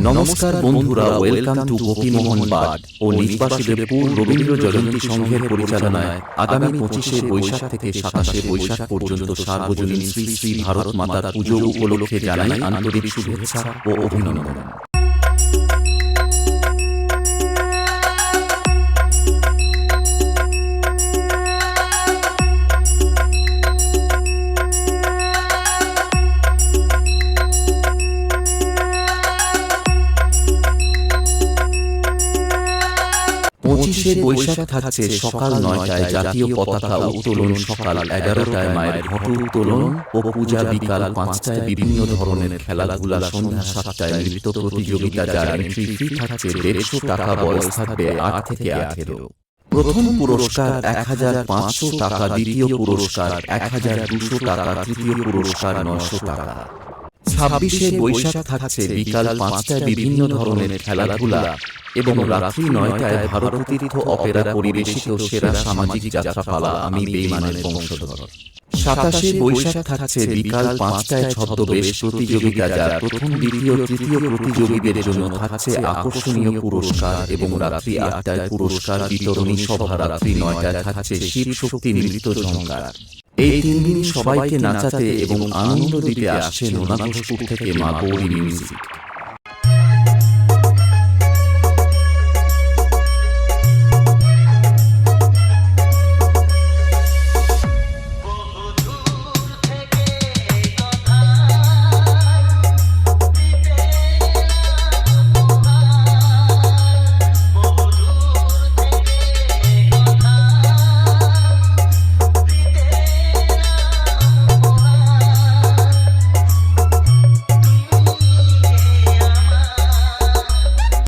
নমস্কার বন্ধুরা, welcome to Gopimohan but ও নির্বাসীদেবপুর রবীন্দ্র জয়ন্তী সংঘের পরিচালনায় আগামী 25শে বৈশাখ থেকে 27শে বৈশাখ পর্যন্ত সার্বজনীন শ্রী শ্রী ভারত মাতার পুজো উপলক্ষে জানাই আন্তরিক শুভেচ্ছা ও অভিনন্দন। 25শে বৈশাখ থাকছে সকাল 9টায় জাতীয় পতাকা উত্তোলন, সকাল 11টায় মায়ের ঘট উত্তোলন ও পূজা, বিকাল 5টায় বিভিন্ন ধরনের খেলাধুলা, সন্ধ্যা 7টায় নৃত্য প্রতিযোগিতা, যার এন্ট্রি ফি থাকছে 150 টাকা, বয়স থাকবে 8 থেকে 18। প্রথম পুরস্কার 1500 টাকা, দ্বিতীয় পুরস্কার 1200 টাকা, তৃতীয় পুরস্কার 900 টাকা। 26শে বৈশাখ থাকছে বিকাল 5টায় বিভিন্ন ধরনের খেলাধুলা এবং রাত্রি 9টায় ভারতীতীর্থ অপেরা পরিবেশিত সেরা সামাজিক যাত্রাপালা আমি বেঈমানের বংশধর। 27শে বৈশাখ থাকছে বিকাল 5টায় ছদ্মবেশ প্রতিযোগিতা, যার প্রথম, দ্বিতীয়, তৃতীয় প্রতিযোগীদের জন্য থাকছে আকর্ষণীয় পুরস্কার এবং রাত্রি 8টায় পুরস্কার বিতরণী সভা। রাত্রি 9টায় থাকছে শিব শক্তি নৃত্য ঝঙ্কার। এই 3 দিন সবাইকে নাচাতে এবং আনন্দ দিতে আসছে নোনাঘোষপুর থেকে মা গৌরী মিউজিক।